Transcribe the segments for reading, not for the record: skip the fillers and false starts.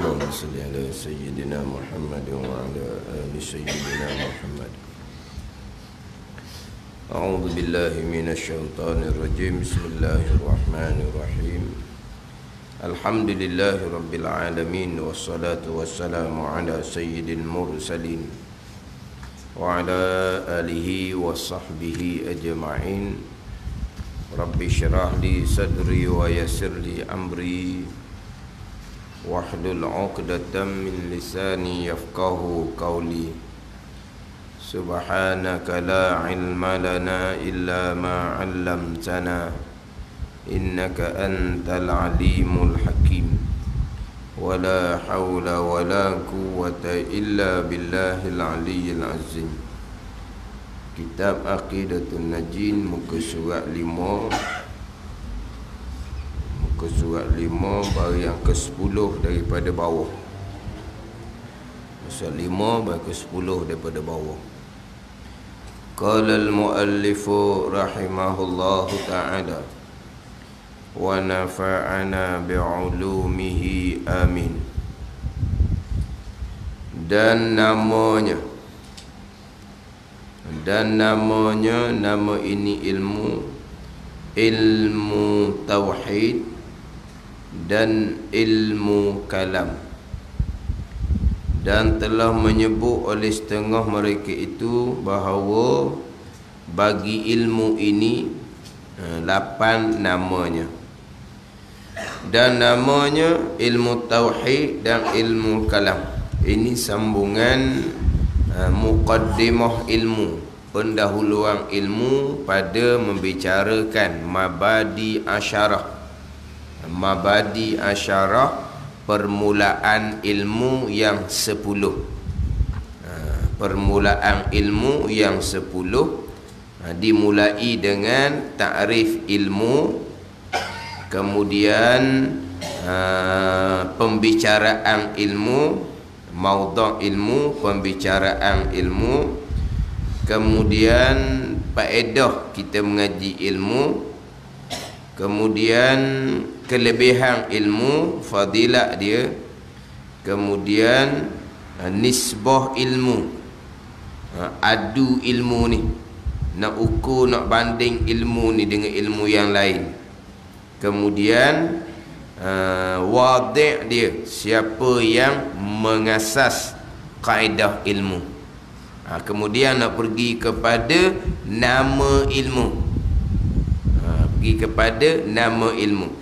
اللهم صل على سيدنا محمد وعلى آل سيدنا محمد. أعوذ بالله من الشيطان الرجيم. بسم الله الرحمن الرحيم. الحمد لله رب العالمين، والصلاة والسلام على سيد المرسلين وعلى آله وصحبه أجمعين. رب اشرح لي صدري ويسر لي أمري واحلل عقدة من لساني يفقهوا قولي. سبحانك لا علم لنا إلا ما علمتنا إنك أنت العليم الحكيم. ولا حول ولا قوة إلا بالله العلي العظيم. Kitab Aqidatul Najin, muka surat 5. Muka surat 5 baru yang ke-10 daripada bawah. Surat 5 baru ke-10 daripada bawah. Qala al-muallifu rahimahullahu ta'ala wa nafa'ana bi'ulumihi amin. Dan namanya, nama ini ilmu tauhid dan ilmu kalam, dan telah menyebut oleh setengah mereka itu bahawa bagi ilmu ini 8 namanya. Dan namanya ilmu tauhid dan ilmu kalam. Ini sambungan muqaddimah ilmu, pendahuluan ilmu pada membicarakan mabadi asyarah. Mabadi asyarah, permulaan ilmu yang 10. Permulaan ilmu yang 10 dimulai dengan ta'rif ilmu, kemudian pembicaraan ilmu, maudhu' ilmu, pembicaraan ilmu, kemudian faedah kita mengaji ilmu, kemudian kelebihan ilmu, fadilah dia, kemudian nisbah ilmu, adu ilmu ni, nak ukur, nak banding ilmu ni dengan ilmu yang lain, kemudian wadi' dia, siapa yang mengasas kaedah ilmu. Kemudian nak pergi kepada nama ilmu, pergi kepada nama ilmu.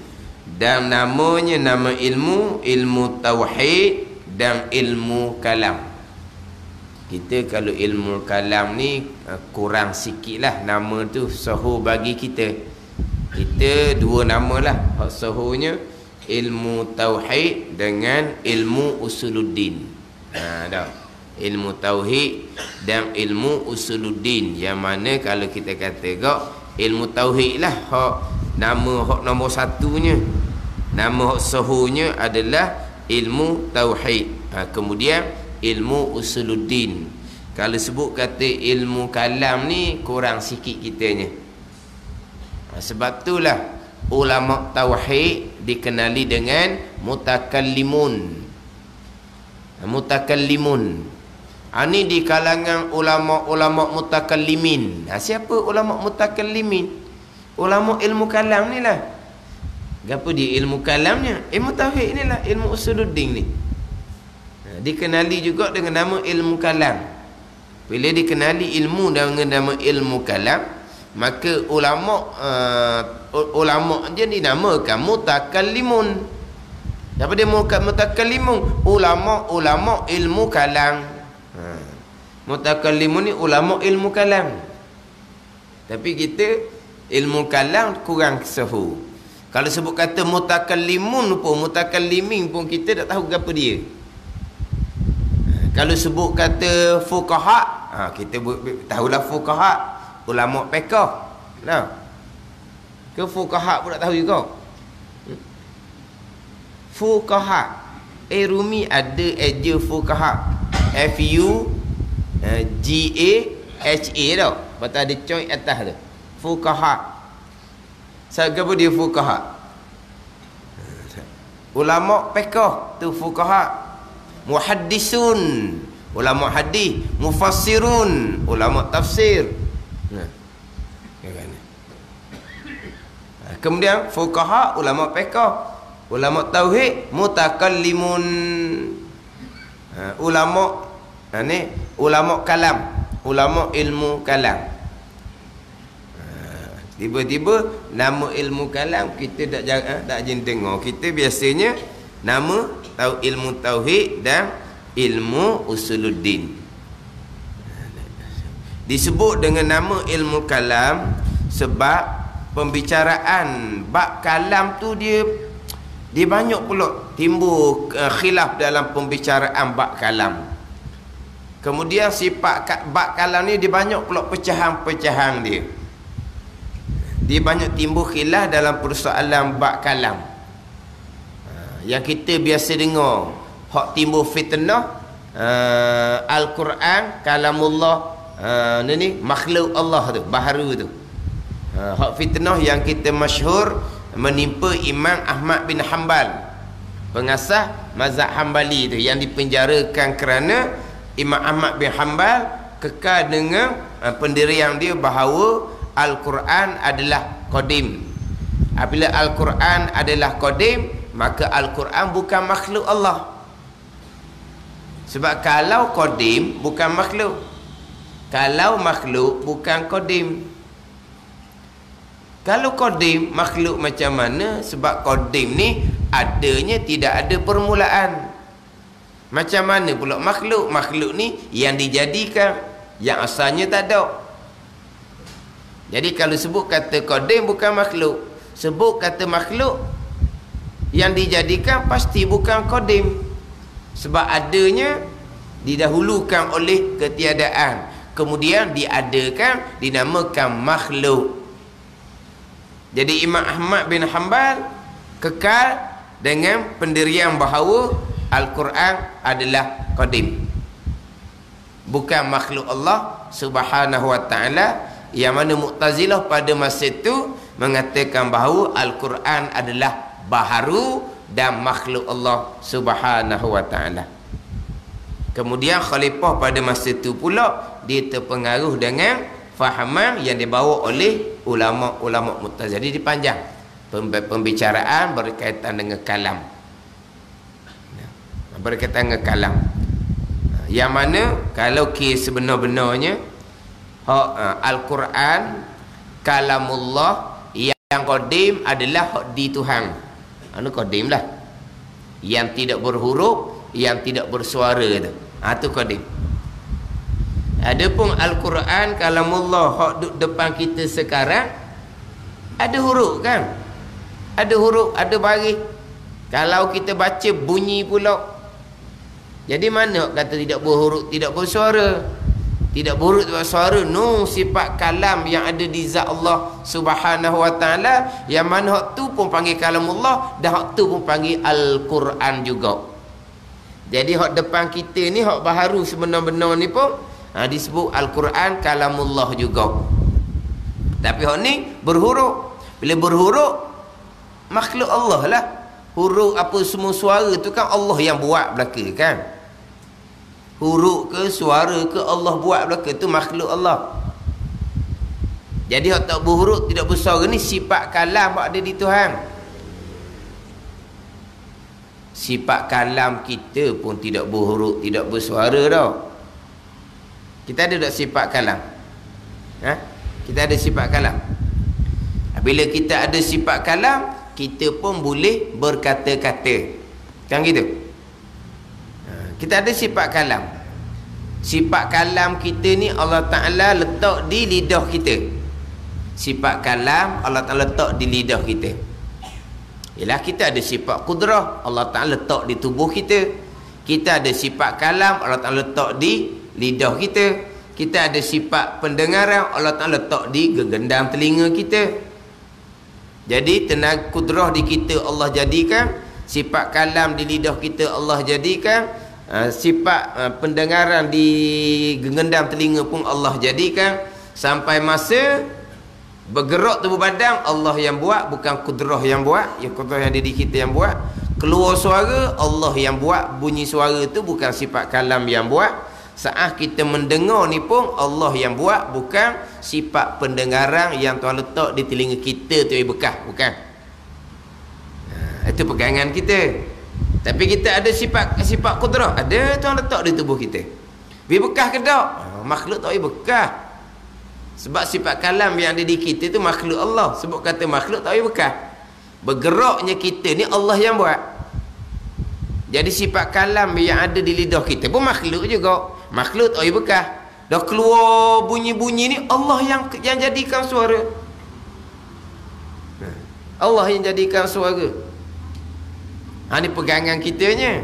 Dan namanya nama ilmu, ilmu tauhid dan ilmu kalam. Kita kalau ilmu kalam ni kurang sikit lah nama tu sahur bagi kita. Kita 2 nama lah sahurnya, ilmu tauhid dengan ilmu usuluddin. Dah. Ilmu tauhid dan ilmu usuluddin, yang mana kalau kita kata gak ilmu tauhid lah nama nombor 1-nya. Nama sahurnya adalah ilmu tauhid. Kemudian ilmu usuluddin. Kalau sebut kata ilmu kalam ni kurang sikit kitanya. Sebab itulah ulama tauhid dikenali dengan mutakallimun. Mutakallimun. Ini di kalangan ulama-ulama mutakallimin. Siapa ulama mutakallimin? Ulama ilmu kalam ni lah. Apa dia ilmu kalamnya? Ilmu tauhid ni lah, ilmu usuluddin ni. Dikenali juga dengan nama ilmu kalam. Bila dikenali ilmu dengan nama ilmu kalam, maka ulama dia dinamakan mutakallimun. Apa dia mutakallimun? Ulama ilmu kalam. Mutakallimun ni ulama ilmu kalam. Tapi kita ilmu kalam kurang sahur. Kalau sebut kata mutakallimun pun, mutakallimin pun kita tak tahu apa dia. Kalau sebut kata fuqaha, kita tahulah fuqaha, ulama fiqh. Nah. Ke fuqaha pun tak tahu juga. Fuqaha. Rumi ada eja fuqaha. F-U-G-A-H-A tau. Lepas ada coy atas tu. Fuqaha. Siapa dia fuqaha? ulama fiqh tu fuqaha. Muhaddisun, ulama hadis. Mufassirun, ulama tafsir. Kemudian fuqaha, ulama fiqh. Ulama tauhid, mutakallimun. Ulama ni ulama kalam, ulama ilmu kalam. Tiba-tiba nama ilmu kalam kita tak jin tengok. Kita biasanya nama tahu ilmu tauhid dan ilmu usuluddin. Disebut dengan nama ilmu kalam sebab pembicaraan bab kalam tu dia banyak pula timbul khilaf dalam pembicaraan bab kalam. Kemudian sifat bab kalam ni dia banyak pula pecahan-pecahan dia. Dia banyak timbul khilaf dalam persoalan bab kalam. Yang kita biasa dengar hak timbul fitnah, Al-Quran kalamullah, ni makhluk Allah tu, baharu tu. Hak fitnah yang kita masyhur menimpa Imam Ahmad bin Hanbal, pengasas mazhab Hanbali tu, yang dipenjarakan kerana Imam Ahmad bin Hanbal kekal dengan pendirian dia bahawa Al-Quran adalah qadim. Apabila Al-Quran adalah qadim, maka Al-Quran bukan makhluk Allah. Sebab kalau qadim bukan makhluk, kalau makhluk bukan qadim. Kalau qadim makhluk macam mana? Sebab qadim ni adanya tidak ada permulaan. Macam mana pula makhluk? Makhluk ni yang dijadikan, yang asalnya tak ada. Jadi kalau sebut kata qadim bukan makhluk, sebut kata makhluk yang dijadikan pasti bukan qadim. Sebab adanya didahulukan oleh ketiadaan, kemudian diadakan, dinamakan makhluk. Jadi Imam Ahmad bin Hanbal kekal dengan pendirian bahawa Al-Quran adalah qadim, bukan makhluk Allah Subhanahu wa ta'ala. Yang mana Mu'tazilah pada masa itu mengatakan bahawa Al-Quran adalah baharu dan makhluk Allah Subhanahu wa ta'ala. Kemudian khalifah pada masa itu pula dia terpengaruh dengan fahaman yang dibawa oleh ulama-ulama Mu'tazilah. Jadi panjang pembicaraan berkaitan dengan kalam, berkaitan dengan kalam. Yang mana kalau kes sebenar-benarnya Al-Quran kalamullah yang qadim adalah hak di Tuhan. Anu qadim lah, yang tidak berhuruf, yang tidak bersuara tu. Tu qadim. Adapun Al-Quran kalamullah hak duduk depan kita sekarang ada huruf kan? Ada huruf, ada baris. Kalau kita baca bunyi pula. Jadi mana kata tidak berhuruf, tidak bersuara? Tidak berhuruf, tidak bersuara. No, sifat kalam yang ada di zat Allah Subhanahu wa ta'ala, yang mana hak tu pun panggil kalamullah dan hak tu pun panggil Al-Quran juga. Jadi hak depan kita ni, hak baharu sebenar-benar ni pun disebut Al-Quran kalamullah juga. Tapi hak ni berhuruf. Bila berhuruf, makhluk Allah lah. Huruf apa semua suara tu kan Allah yang buat belaka kan. Huruf ke suara ke Allah buat belaka, tu makhluk Allah. Jadi hak tak berhuruf, tidak bersuara ni sifat kalam hak ada di Tuhan. Sifat kalam kita pun tidak berhuruf, tidak bersuara dah. Kita ada tak sifat kalam? Kita ada sifat kalam. Bila kita ada sifat kalam, kita pun boleh berkata-kata. Kan gitu? Kita ada sifat kalam. Sifat kalam kita ni Allah Ta'ala letak di lidah kita. Sifat kalam Allah Ta'ala letak di lidah kita. Ialah kita ada sifat kudrah, Allah Ta'ala letak di tubuh kita. Kita ada sifat kalam, Allah Ta'ala letak di lidah kita. Kita ada sifat pendengaran, Allah Ta'ala letak di gegendam telinga kita. Jadi tenaga kudrah di kita Allah jadikan, sifat kalam di lidah kita Allah jadikan, sifat pendengaran di gegendam telinga pun Allah jadikan. Sampai masa bergerak tubuh badan Allah yang buat, bukan kudrah yang buat. Ya, kudrah yang ada di kita yang buat. keluar suara Allah yang buat. Bunyi suara tu bukan sifat kalam yang buat. Saat kita mendengar ni pun Allah yang buat, bukan sifat pendengaran yang Tuhan letak di telinga kita tu bekas, bukan. Itu pegangan kita. Tapi kita ada sifat kudrah, ada Tuhan letak di tubuh kita. Bila bekas ke tak? Makhluk tak boleh bekas. Sebab sifat kalam yang ada di kita tu makhluk Allah. Sebab kata makhluk tak boleh bekas. Bergeraknya kita ni Allah yang buat. Jadi sifat kalam yang ada di lidah kita pun makhluk juga. Makhluk tak boleh bekas. Dah keluar bunyi-bunyi ni Allah yang jadikan suara. Allah yang jadikan suara. Ni pegangan kitanya.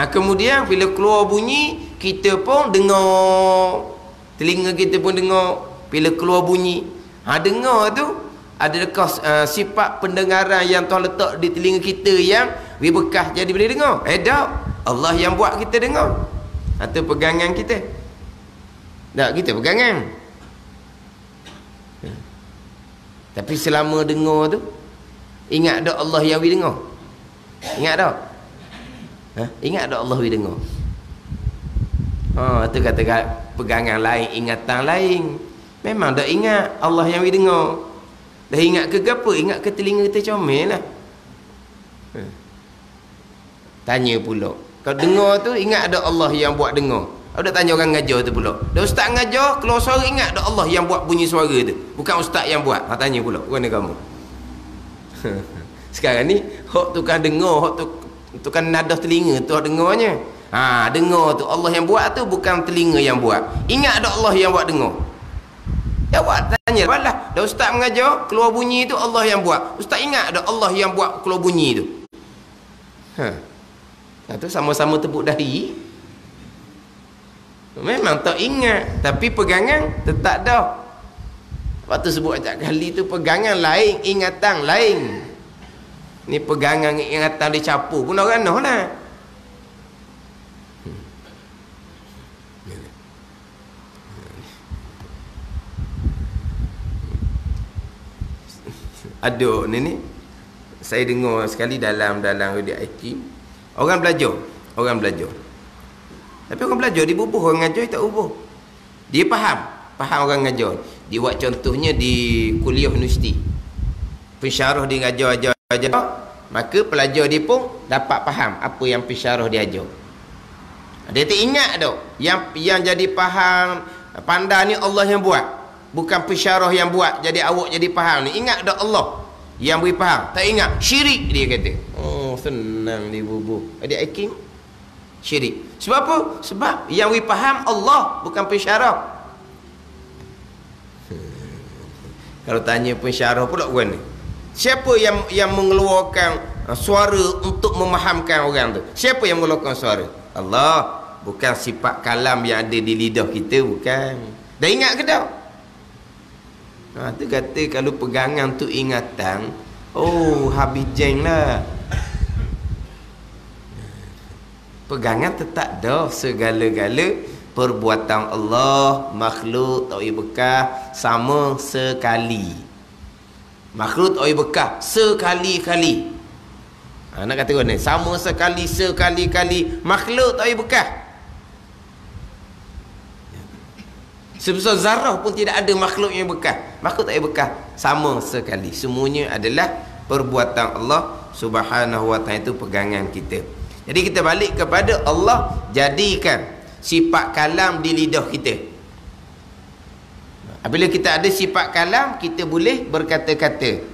Kemudian bila keluar bunyi, kita pun dengar. Telinga kita pun dengar. Bila keluar bunyi, dengar tu adakah sifat pendengaran yang Tuhan letak di telinga kita yang bekas jadi boleh dengar? Tak. Allah yang buat kita dengar. Itu pegangan kita. Tak, kita pegangan. Tapi selama dengar tu, ingat tak Allah yang dengar? Ingat tak? Ingat tak Allah dengar? Itu kata pegangan lain, ingatan lain. Memang tak ingat Allah yang dengar. Dah ingat ke apa? Ingat ke telinga kita comel lah. Tanya pula. Kau dengar tu, ingat tak Allah yang buat dengar? Kau dah tanya orang ngajar tu pula. Dah ustaz ngajar, keluar suara, ingat tak Allah yang buat bunyi suara tu? Bukan ustaz yang buat. Tanya pula. Mana kamu? Sekarang ni hak tukang dengar, hak tu tukang nadah telinga tu hak dengarnya. Dengar tu Allah yang buat tu, bukan telinga yang buat. Ingat tak Allah yang buat dengar? Jawab, tanya balah. Dah ustaz mengajar, keluar bunyi tu Allah yang buat. Ustaz ingat tak Allah yang buat keluar bunyi tu? Tu sama-sama tepuk dahi. Memang tak ingat, tapi pegangan tetap dah. Waktu sebut ajak kali tu pegangan lain, ingatan lain. Ni pegangan ingatan dicampur pun orang noh lah. Ada ni saya dengar sekali dalam radio Hakim, orang belajar. Tapi orang belajar dia bubuh, orang ngajar tak bubuh. Dia faham orang ngajar. Dia buat contohnya di kuliah universiti. Pensyarah dia ngajar, maka pelajar dia pun dapat faham apa yang pensyarah dia ajar. Dia tak ingat tau. Yang jadi faham, pandai ni Allah yang buat. Bukan pensyarah yang buat, jadi awak jadi faham ni. Ingat tak Allah yang beri faham? Tak ingat, syirik dia kata. Senang dia bubuh. Adik Hakim, syirik. Sebab apa? Sebab yang beri faham Allah, bukan pensyarah. Kalau tanya pensyarah pula kan, siapa yang mengeluarkan suara untuk memahamkan orang tu? Siapa yang mengeluarkan suara? Allah. Bukan sifat kalam yang ada di lidah kita, bukan. Dah ingat ke tak? Tu kata kalau pegangan tu ingatan, habis jeng lah. Pegangan tetap dah segala-gala perbuatan Allah, makhluk tak boleh bekas sama sekali. Makhluk tak boleh bekas sekali-kali. Nak kata mana? Sama sekali, sekali-kali. Makhluk tak boleh bekas. Sebesar zarah pun tidak ada makhluk yang bekas. Makhluk tak boleh bekas sama sekali. Semuanya adalah perbuatan Allah Subhanahu wa ta'ala. Itu pegangan kita. Jadi kita balik kepada Allah jadikan sifat kalam di lidah kita. Apabila kita ada sifat kalam, kita boleh berkata-kata.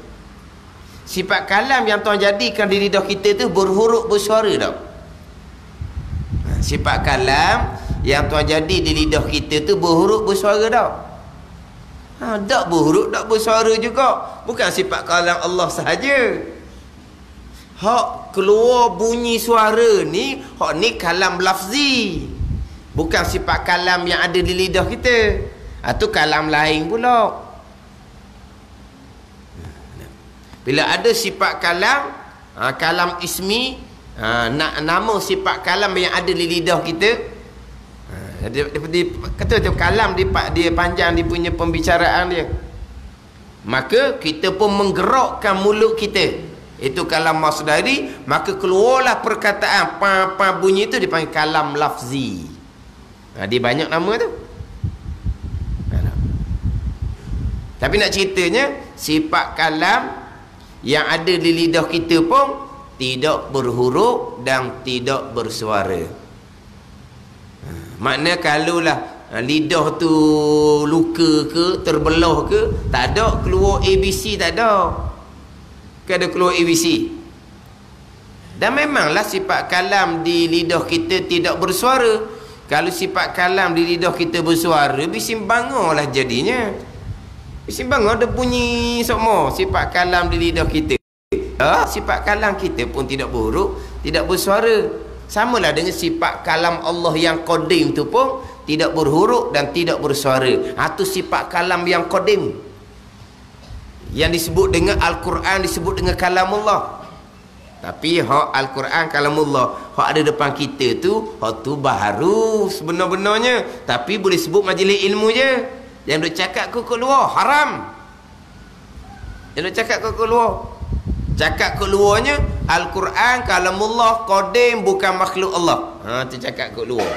Sifat kalam yang Tuhan jadikan di lidah kita tu berhuruf bersuara tak? Sifat kalam yang Tuhan jadi di lidah kita tu berhuruf bersuara tak? Tak berhuruf, tak bersuara juga. Bukan sifat kalam Allah sahaja. Hak keluar bunyi suara ni, hak ni kalam lafzi. Bukan sifat kalam yang ada di lidah kita. Itu kalam lain pula. Bila ada sifat kalam, kalam ismi, nama sifat kalam yang ada di lidah kita, kata tu kalam dia panjang, dia punya pembicaraan dia. Maka kita pun menggerakkan mulut kita. Itu kalam masdari, maka keluarlah perkataan pa bunyi itu dipanggil kalam lafzi. Dia banyak nama tu. Tapi nak ceritanya, sifat kalam yang ada di lidah kita pun tidak berhuruf dan tidak bersuara. Makna kalaulah lidah tu luka ke, terbelah ke, tak ada keluar ABC, tak ada. Ada keluar ABC. Dan memanglah sifat kalam di lidah kita tidak bersuara. Kalau sifat kalam di lidah kita bersuara, bisimbangolah jadinya. Bisimbango ada bunyi semua sifat kalam di lidah kita. Sifat kalam kita pun tidak berhuruf, tidak bersuara. Samalah dengan sifat kalam Allah yang qadim tu pun tidak berhuruf dan tidak bersuara. Itu sifat kalam yang qadim. Yang disebut dengan Al-Quran disebut dengan kalamullah. Tapi hak Al-Quran kalamullah, hak ada depan kita tu, hak tu baharu sebenar-benarnya. Tapi boleh sebut majlis ilmu je. Yang duk cakap ke luar haram. Yang duk cakap ke luar. Cakap ke luarnya Al-Quran kalamullah qadim, bukan makhluk Allah. Tu cakap ke luar.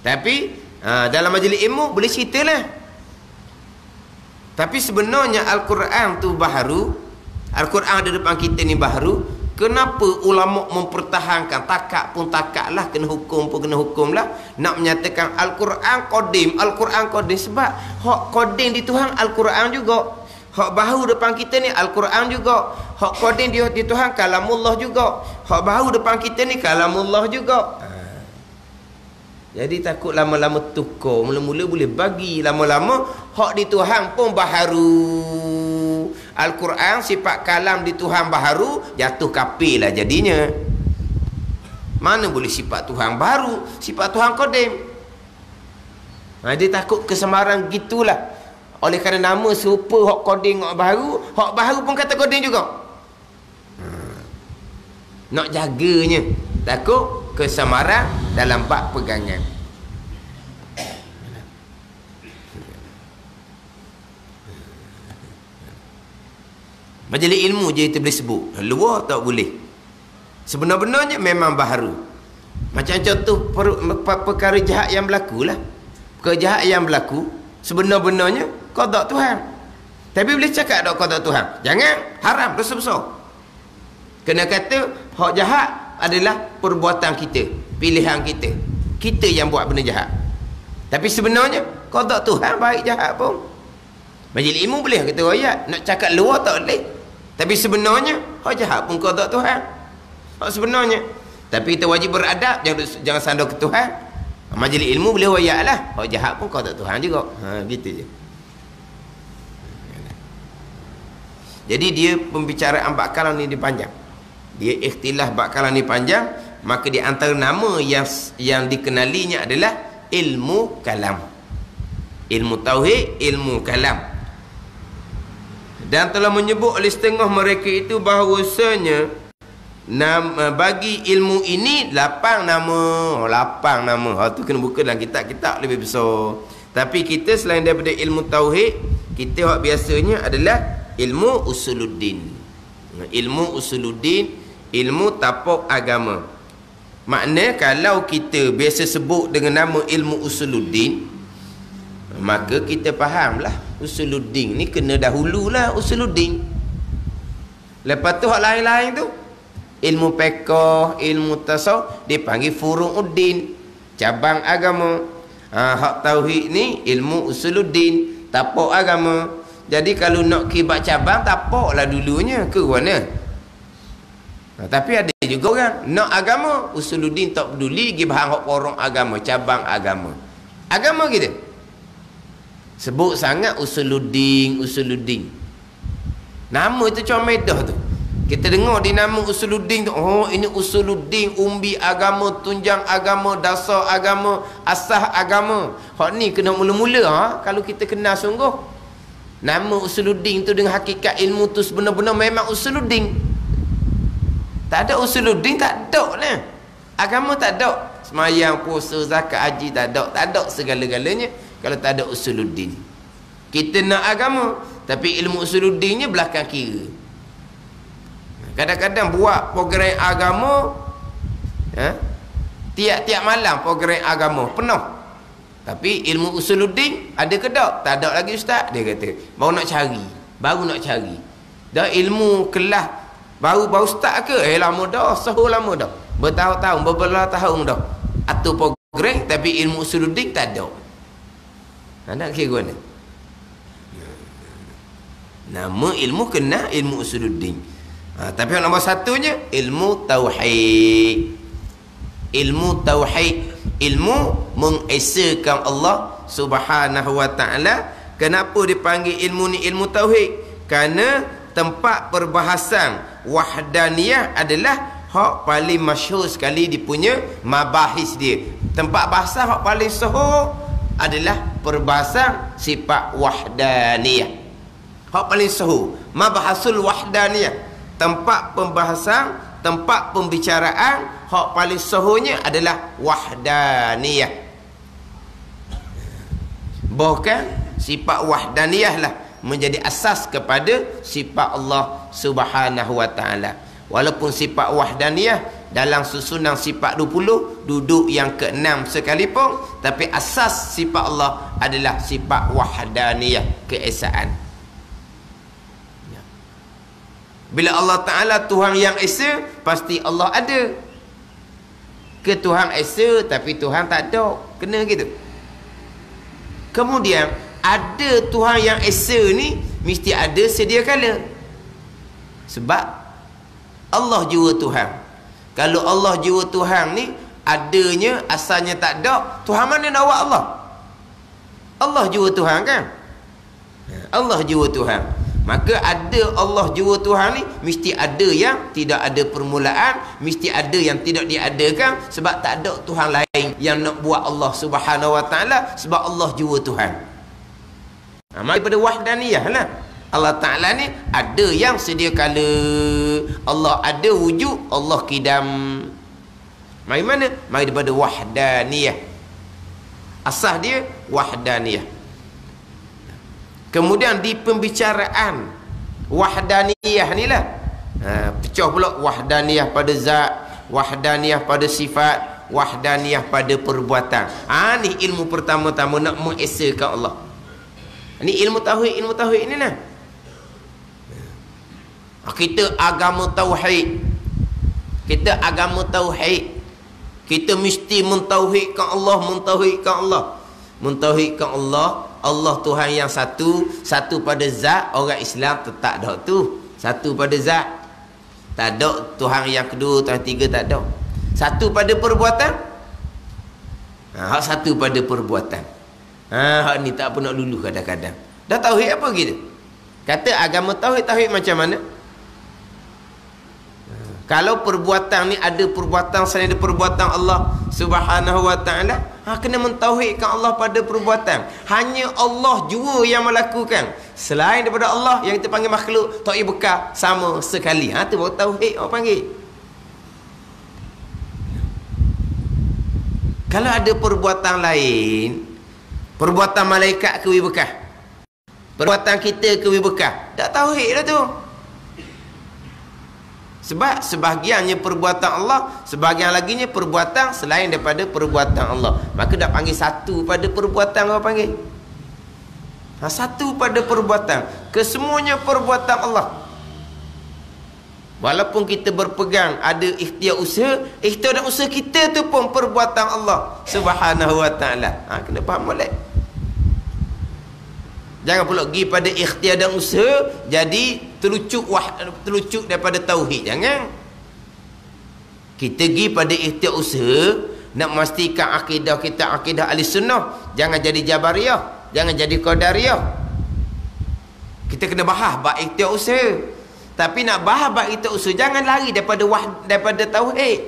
Tapi dalam majlis ilmu boleh ceritalah. Tapi sebenarnya Al-Quran tu baharu. Al-Quran ada depan kita ni baharu. Kenapa ulama mempertahankan? Takak pun takak lah, kena hukum pun kena hukum lah. Nak menyatakan Al-Quran qadim, Al-Quran qadim. Sebab hak qadim di Tuhan Al-Quran juga. Hak baharu depan kita ni Al-Quran juga. Hak qadim di Tuhan kalamullah juga. Hak baharu depan kita ni kalamullah juga. Jadi takut lama-lama tukar. Mula-mula boleh bagi. Lama-lama hak di Tuhan pun baharu. Al-Quran sifat kalam di Tuhan baharu, jatuh kafir lah jadinya. Mana boleh sifat Tuhan baru, sifat Tuhan qadim. Dia takut kesemaran gitulah. Oleh kerana nama serupa hak qadim hak baharu pun kata qadim juga. Nak jaganya, takut kesamaran dalam bab pegangan. Majlis ilmu je kita boleh sebut, luar tak boleh. Sebenar-benarnya memang baharu. Macam contoh perkara jahat yang berlaku lah. Perkara jahat yang berlaku sebenar-benarnya qada Tuhan. Tapi boleh cakap tak qada Tuhan? Jangan, haram, dosa besar. Kena kata hak jahat adalah perbuatan kita, pilihan kita. Kita yang buat benda jahat. Tapi sebenarnya qada Tuhan baik jahat pun. Majlis ilmu boleh kata ayat, nak cakap luar tak boleh. Tapi sebenarnya hak jahat pun qada Tuhan. Hak sebenarnya. Tapi kita wajib beradab, jangan sandar ke Tuhan. Majlis ilmu boleh ayat lah, hak jahat pun qada Tuhan juga. Gitu je. Jadi dia pembicaraan bab kalam ni dia panjang. Dia ikhtilaf bab kalam ni panjang, maka di antara nama yang dikenalinya adalah ilmu kalam. Ilmu tauhid, ilmu kalam. Dan telah menyebut oleh setengah mereka itu bahawasanya bagi ilmu ini 8 nama. 8 nama. Itu kena buka dalam kitab-kitab lebih besar. Tapi kita selain daripada ilmu tauhid, kita hak biasanya adalah ilmu usuluddin. Ilmu usuluddin, ilmu tapak agama. Makna kalau kita biasa sebut dengan nama ilmu usuluddin, maka kita fahamlah usuluddin ni kena dahululah usuluddin. Lepas tu hak lain-lain tu ilmu fiqh, ilmu tasawuf dipanggil furu'uddin, cabang agama. Hak tauhid ni ilmu usuluddin, tapak agama. Jadi kalau nak kibat cabang, tapaklah dulunya ke mana. Tapi ada juga orang nak agama, usuluddin tak peduli, pergi bahan hak orang agama, cabang agama. Agama kita sebut sangat usuluddin. Nama tu comedah tu. Kita dengar di nama usuluddin tu, oh ini usuluddin, umbi agama, tunjang agama, dasar agama, asas agama. Hak ni kena mula-mula kalau kita kenal sungguh. Nama usuluddin tu dengan hakikat ilmu tu sebenar-benar memang usuluddin. Tak ada usuluddin, tak ada lah. Agama tak ada. Semayang, puasa, zakat, haji tak ada. Tak ada segala-galanya kalau tak ada usuluddin. Kita nak agama, Tapi ilmu usuluddinnya belakang kira. Kadang-kadang buat program agama, tiap-tiap malam program agama penuh. Tapi ilmu usuluddin ada ke tak? Tak ada lagi ustaz, dia kata. Baru nak cari. Dah ilmu kelas baru start ke? Lama dah, lama dah. Bertahun-tahun, beberapa tahun dah. Atur program tapi ilmu usuluddin tak ada. Nak kira mana? Nama ilmu kena ilmu usuluddin. Tapi yang nombor satunya ilmu tauhid. Ilmu mengesakan Allah Subhanahu wa taala. Kenapa dipanggil ilmu ni ilmu tauhid? Kerana tempat perbahasan wahdaniyah adalah hak paling masyhur sekali di punya mabahis dia. Tempat bahasa hak paling sahih adalah perbahasan sifat wahdaniyah. Hak paling sahih mabahasul wahdaniyah. Tempat pembahasan, tempat pembicaraan hak paling sahihnya adalah wahdaniyah. Bahkan sifat wahdaniyah lah menjadi asas kepada sifat Allah Subhanahu wa taala. Walaupun sifat wahdaniyah dalam susunan sifat 20 duduk yang ke-6 sekalipun, tapi asas sifat Allah adalah sifat wahdaniyah, keesaan. Bila Allah Ta'ala Tuhan yang esa, pasti Allah ada. Ke Tuhan esa tapi Tuhan tak ada, kena gitu. Kemudian ada Tuhan yang esa ni mesti ada sedia kala. Sebab Allah jua Tuhan. Kalau Allah jua Tuhan ni adanya asalnya tak ada, Tuhan mana nak buat Allah? Allah jua Tuhan kan? Allah jua Tuhan. Maka ada Allah jua Tuhan ni mesti ada yang tidak ada permulaan, mesti ada yang tidak diadakan, sebab tak ada Tuhan lain yang nak buat Allah Subhanahu wa taala, sebab Allah jua Tuhan. Mari pada wahdaniyah lah. Allah Ta'ala ni ada yang sedia kala. Allah ada wujud, Allah kidam. Mari mana? Mari daripada wahdaniyah. Asas dia wahdaniyah. Kemudian di pembicaraan wahdaniyah ni lah, pecah pula wahdaniyah pada zat, wahdaniyah pada sifat, wahdaniyah pada perbuatan. Ni ilmu pertama-tama nak mengesakan Allah. Ni ilmu tauhid ni lah. Kita agama tauhid. Kita mesti mentauhidkan Allah. Mentauhidkan Allah. Allah Tuhan yang satu pada zat. Orang Islam tak ada tu. Satu pada zat. Tak ada Tuhan yang kedua, Tuhan tiga, tak ada. Satu pada perbuatan. Hak satu pada perbuatan. Hak ni tak apa nak lulu kadang-kadang. Dah tauhid apa gitu? Kata agama tauhid macam mana? Kalau perbuatan ni ada perbuatan selain ada perbuatan Allah Subhanahu wa taala, kena mentauhidkan Allah pada perbuatan. Hanya Allah jua yang melakukan. Selain daripada Allah yang kita panggil makhluk, tak boleh bekal sama sekali. Tu baru tauhid orang panggil. Kalau ada perbuatan lain, perbuatan malaikat ke bekal, perbuatan kita ke bekal, tak tauhid dah tu. Sebab sebahagiannya perbuatan Allah, sebahagian laginya perbuatan selain daripada perbuatan Allah. Maka dah panggil satu pada perbuatan, apa panggil? Satu pada perbuatan. Kesemuanya perbuatan Allah. Walaupun kita berpegang ada ikhtiar usaha, ikhtiar dan usaha kita tu pun perbuatan Allah Subhanahu wa taala. Kena faham molek. Jangan pula pergi pada ikhtiar dan usaha jadi terlucuk daripada tauhid. Jangan. Kita pergi pada ikhtiar usaha nak memastikan akidah kita akidah ahli sunnah. Jangan jadi jabariyah, jangan jadi qadariyah. Kita kena bahas bab ikhtiar usaha. Tapi nak bahas bab ikhtiar usaha, jangan lari daripada tauhid.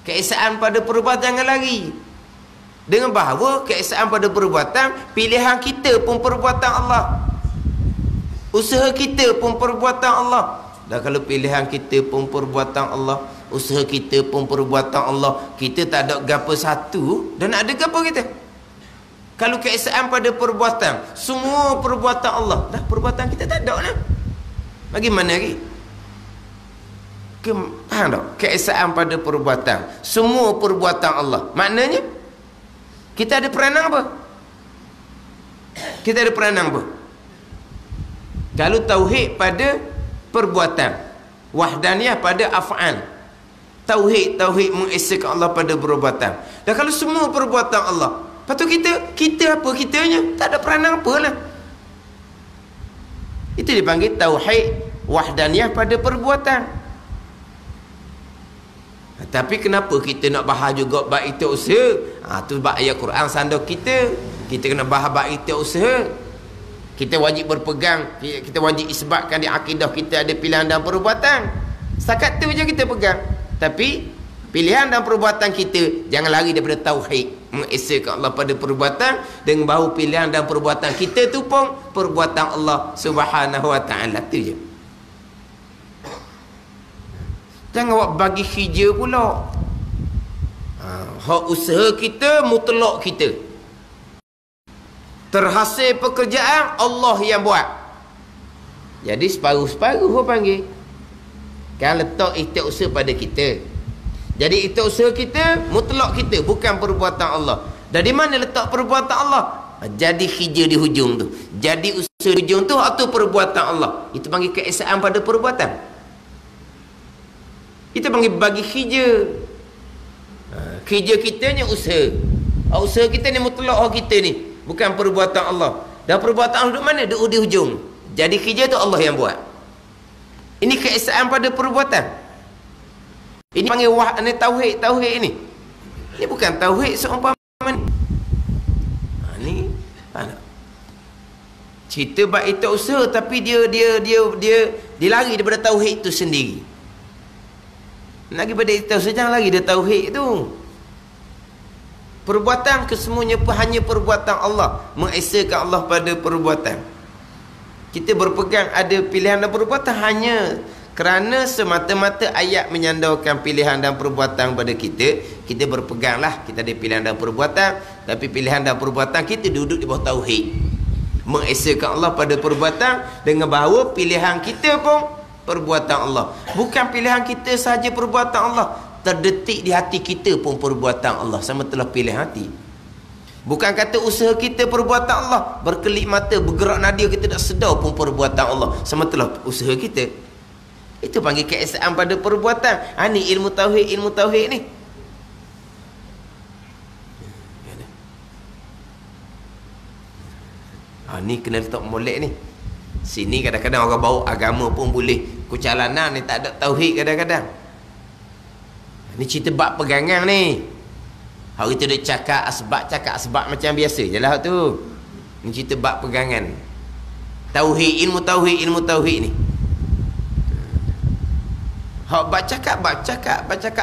Keesaan pada perbuatan jangan lari. Dengan bahawa keesaan pada perbuatan, pilihan kita pun perbuatan Allah, usaha kita pun perbuatan Allah. Dan kalau pilihan kita pun perbuatan Allah, usaha kita pun perbuatan Allah, kita tak ada gapo satu, dan nak ada gapo kita? Kalau keesaan pada perbuatan, semua perbuatan Allah, dah perbuatan kita tak ada lah. Bagaimana lagi? Faham tak? Keesaan pada perbuatan, semua perbuatan Allah. Maknanya kita ada peranan apa? Kita ada peranan apa? Kalau tauhid pada perbuatan, wahdaniyah pada af'al, tauhid mengesahkan Allah pada perbuatan. Dan kalau semua perbuatan Allah, lepas tu kita apa kitanya? Tak ada peranan apalah. Itu dipanggil tauhid wahdaniyah pada perbuatan. Tapi kenapa kita nak bahas juga bab itu usaha? Tu bab ayat Quran sandar kita. Kita kena bahas bab itu usaha. Kita wajib berpegang, kita wajib isbatkan di akidah kita ada pilihan dan perbuatan. Setakat tu je kita pegang. Tapi pilihan dan perbuatan kita jangan lari daripada tauhid, mengesahkan Allah pada perbuatan, dengan bahawa pilihan dan perbuatan kita tu pun perbuatan Allah Subhanahu wa taala tu je. Jangan awak bagi hija pula. Hak usaha kita mutlak kita. Terhasil pekerjaan Allah yang buat. Jadi separuh-separuh orang panggil. Kan letak ikhtiar usaha pada kita. Jadi ikhtiar usaha kita mutlak kita, bukan perbuatan Allah. Dari mana letak perbuatan Allah? Jadi hija di hujung tu. Jadi usaha di hujung tu atau perbuatan Allah. Itu panggil keesaan pada perbuatan. Kita panggil bagi hija. Hija kita ni usaha. Usaha kita ni mutlak kita ni, bukan perbuatan Allah. Dan perbuatan Allah duduk mana? Duduk di hujung. Jadi hija tu Allah yang buat. Ini keesaan pada perbuatan. Ini panggil tauhid. Tauhid ini. Ini bukan tauhid seumpama ni. Ni cerita bab itu usaha, tapi dia lari daripada tauhid itu sendiri. Lagi pada itu usaha, jangan lagi dia tauhid itu. Perbuatan kesemuanya hanya perbuatan Allah, mengesahkan Allah pada perbuatan. Kita berpegang ada pilihan dan perbuatan hanya kerana semata-mata ayat menyandarkan pilihan dan perbuatan pada kita. Kita berpeganglah kita ada pilihan dan perbuatan, tapi pilihan dan perbuatan kita duduk di bawah tauhid, mengesahkan Allah pada perbuatan, dengan bahawa pilihan kita pun perbuatan Allah. Bukan pilihan kita sahaja perbuatan Allah, terdetik di hati kita pun perbuatan Allah, sama telah pilih hati. Bukan kata usaha kita perbuatan Allah, berkelip mata, bergerak nadia kita tak sedar pun perbuatan Allah, sama telah usaha kita. Itu panggil keesaan pada perbuatan. Ni ilmu tauhid ni. Ni kena letak molek ni. Sini kadang-kadang orang bawa agama pun boleh kucalanan ni, tak ada tauhid kadang-kadang. Ni cerita bab pegangan ni. Hari tu dia cakap asbab macam biasa je lah tu. Ni cerita bab pegangan. Tauhid, ilmu tauhid ni. Hak bab cakap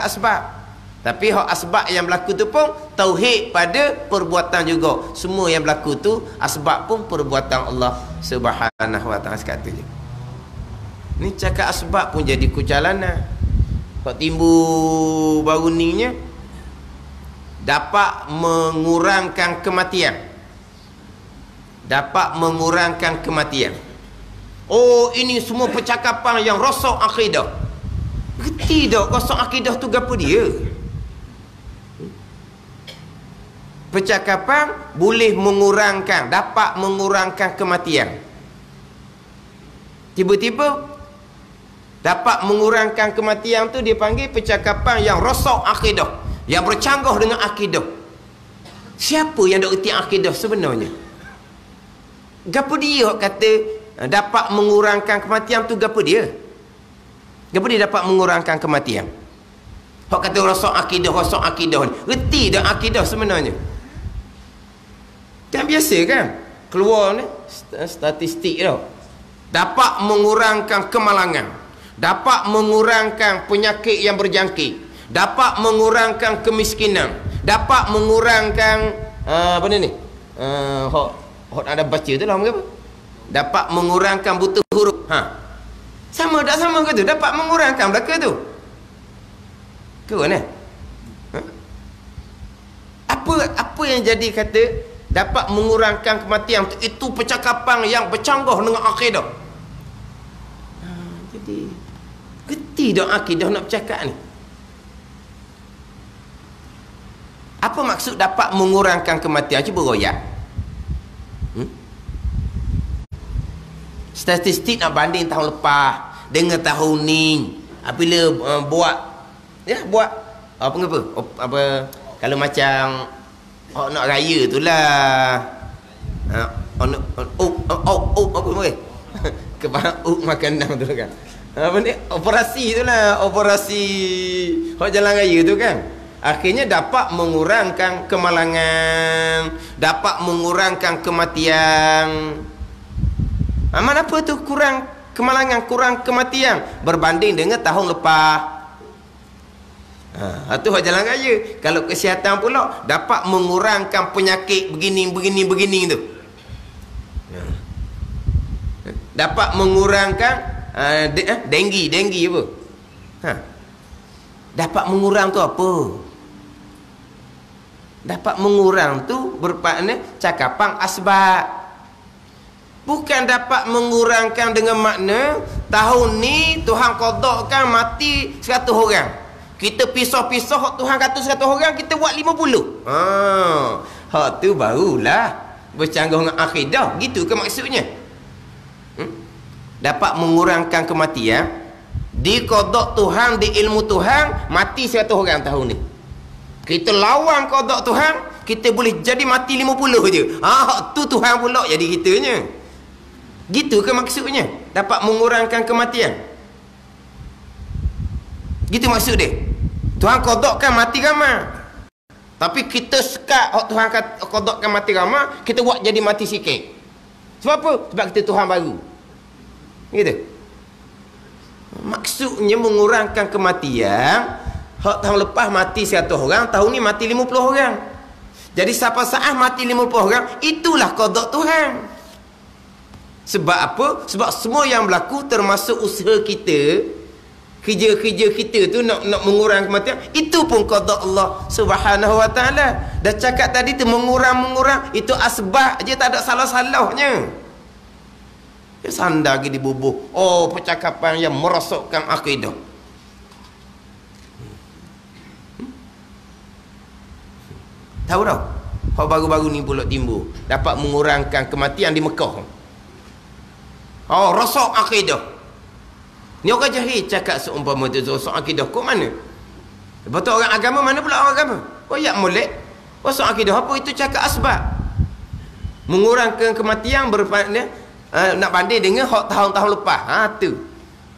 asbab. Tapi hak asbab yang berlaku tu pun tauhid pada perbuatan juga. Semua yang berlaku tu asbab pun perbuatan Allah Subhanahu wa taala sekata je. Ni cakap asbab pun jadi kucalanan. Hak timbul baru ni nya dapat mengurangkan kematian. Oh, ini semua percakapan yang rosak akidah. Gerti tak rosak akidah tu gapo dia? Percakapan boleh dapat mengurangkan kematian. Tiba-tiba dapat mengurangkan kematian tu dia panggil percakapan yang rosak akidah, yang bercanggah dengan akidah. Siapa yang dok erti akidah sebenarnya? Gapo dia kata dapat mengurangkan kematian tu, gapo dia? Gapo dia dapat mengurangkan kematian? Hak kata rosak akidah ni. Erti dak akidah sebenarnya? Kan biasa kan? Keluar ni statistik tau. Dapat mengurangkan kemalangan, dapat mengurangkan penyakit yang berjangkit, dapat mengurangkan kemiskinan, dapat mengurangkan apa ni? Hot ada baca tu lah apa? Dapat mengurangkan buta huruf. Sama tak sama ke tu? Dapat mengurangkan belaka tu. Ke mana? Apa yang jadi kata dapat mengurangkan kematian tu, itu percakapan yang bercanggah dengan akidah. Jadi geti dah akidah nak bercakap ni. Apa maksud dapat mengurangkan kematian? Cuba royak. Statistik nak banding tahun lepas dengan tahun ni. Apabila buat apa kalau macam nak raya tu lah. Apa makanan tu kan. Apa ni? Operasi tu lah. Operasi jalan raya tu kan. Akhirnya dapat mengurangkan kemalangan, dapat mengurangkan kematian. Aman apa tu kurang kemalangan, kurang kematian berbanding dengan tahun lepas. Itu jalan raya. Kalau kesihatan pula dapat mengurangkan penyakit begini tu. Dapat mengurangkan denggi apa? Dapat mengurang tu apa? Dapat mengurang tu bermakna cakapan asbab. Bukan dapat mengurangkan dengan makna tahun ni Tuhan qadakkan mati 100 orang. Kita pisah-pisah Tuhan kata 100 orang, kita buat 50. Hak tu barulah bercanggah dengan akidah. Gitu ke maksudnya? Dapat mengurangkan kematian di qadak Tuhan, di ilmu Tuhan mati 100 orang tahun ni. Kita lawan qadak Tuhan, kita boleh jadi mati 50 je. Tu Tuhan pula jadi kitanya. Gitu ke maksudnya? Dapat mengurangkan kematian. Gitu maksud dia. Tuhan qadakkan mati ramai. Tapi kita sekat Tuhan qadakkan mati ramai, kita buat jadi mati sikit. Sebab apa? Sebab kita Tuhan baru. Gitu. Maksudnya mengurangkan kematian. Tahun lepas mati 100 orang, tahun ni mati 50 orang. Jadi siapa saat mati 50 orang, itulah qadak Tuhan. Sebab apa? Sebab semua yang berlaku termasuk usaha kita, kerja-kerja kita tu nak mengurang kematian, itu pun qadak Allah Subhanahu wa taala. Dah cakap tadi tu mengurang, itu asbab je, tak ada salah-salahnya. Dia sandar lagi dibubuh. Percakapan yang merosakkan akidah. Tahu tak? Hak baru-baru ni pula timbul. Dapat mengurangkan kematian di Mekah. Rosak akidah. Ni orang jahil cakap seumpama tu rosak akidah. Kok mana? Lepas tu orang agama, mana pula orang agama? Yak molek. Rosak akidah apa? Itu cakap asbab. Mengurangkan kematian bermakna nak banding dengan hak tahun-tahun lepas. Tu.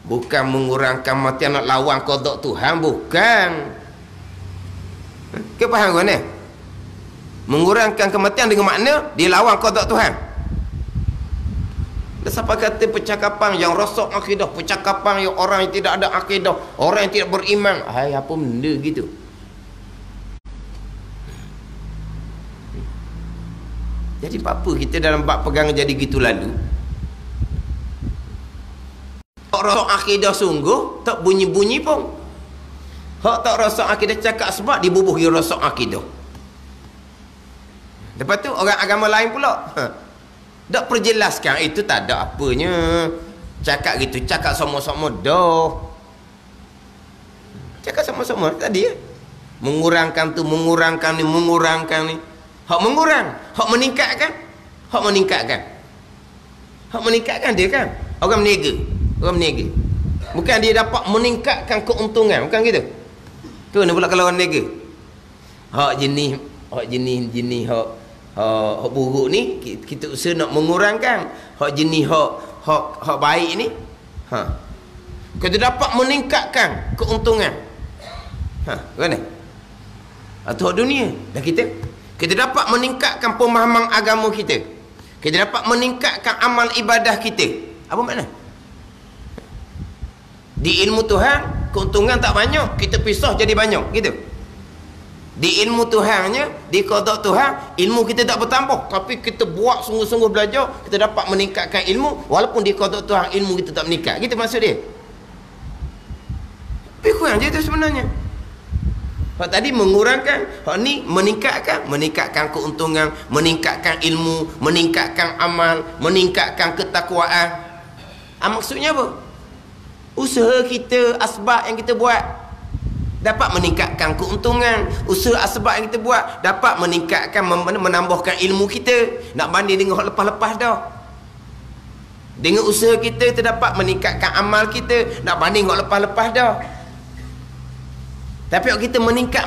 Bukan mengurangkan kematian nak lawan qadak Tuhan. Bukan. Kau faham kan ni? Mengurangkan kematian dengan makna dia lawan qadak Tuhan. Dan siapa kata percakapan yang rosak akidah, percakapan yang orang yang tidak ada akidah, orang yang tidak beriman, apa benda gitu. Jadi apa kita dalam bab pegangan jadi gitu lalu? Tak rosak akidah sungguh, tak bunyi-bunyi pun. Hak tak rosak akidah cakap sebab dibubuh dia rosak akidah. Lepas tu orang agama lain pula tak perjelaskan, itu tak ada apanya. Cakap gitu, cakap sama-sama dah. Cakap sama-sama tadi mengurangkan tu, mengurangkan ni. Hak mengurang, hak meningkatkan. Hak meningkatkan dia kan. Orang meniaga. Bukan dia dapat meningkatkan keuntungan, bukan gitu. Tu ni pula kalau orang meniaga. Hak jenis hak buruk ni kita usaha nak mengurangkan. Hak jenis hak baik ni kita dapat meningkatkan keuntungan. Kan? Atau hak dunia dah kita dapat meningkatkan pemahaman agama kita. Kita dapat meningkatkan amal ibadah kita. Apa makna? Di ilmu Tuhan keuntungan tak banyak, kita pisah jadi banyak gitu. Di ilmu Tuhannya, di qadak Tuhan, ilmu kita tak bertambah, tapi kita buat sungguh-sungguh belajar, kita dapat meningkatkan ilmu, walaupun di qadak Tuhan ilmu kita tak meningkat. Gitu maksud dia. Lebih kurang je itu sebenarnya. Hak tadi mengurangkan, hak ni meningkatkan keuntungan, meningkatkan ilmu, meningkatkan amal, meningkatkan ketakwaan. Maksudnya apa? Usaha kita, asbab yang kita buat dapat meningkatkan keuntungan. Usaha asbab yang kita buat dapat meningkatkan, menambahkan ilmu kita. Nak banding dengan hak lepas-lepas dah. Dengan usaha kita dapat meningkatkan amal kita. Nak banding hak lepas-lepas dah. Tapi kalau kita meningkat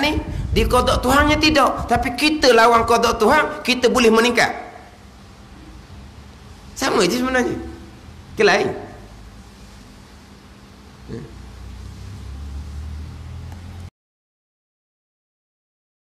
ni, di qada Tuhannya tidak. Tapi kita lawan qada Tuhan, kita boleh meningkat. Sama je sebenarnya. Ke lain.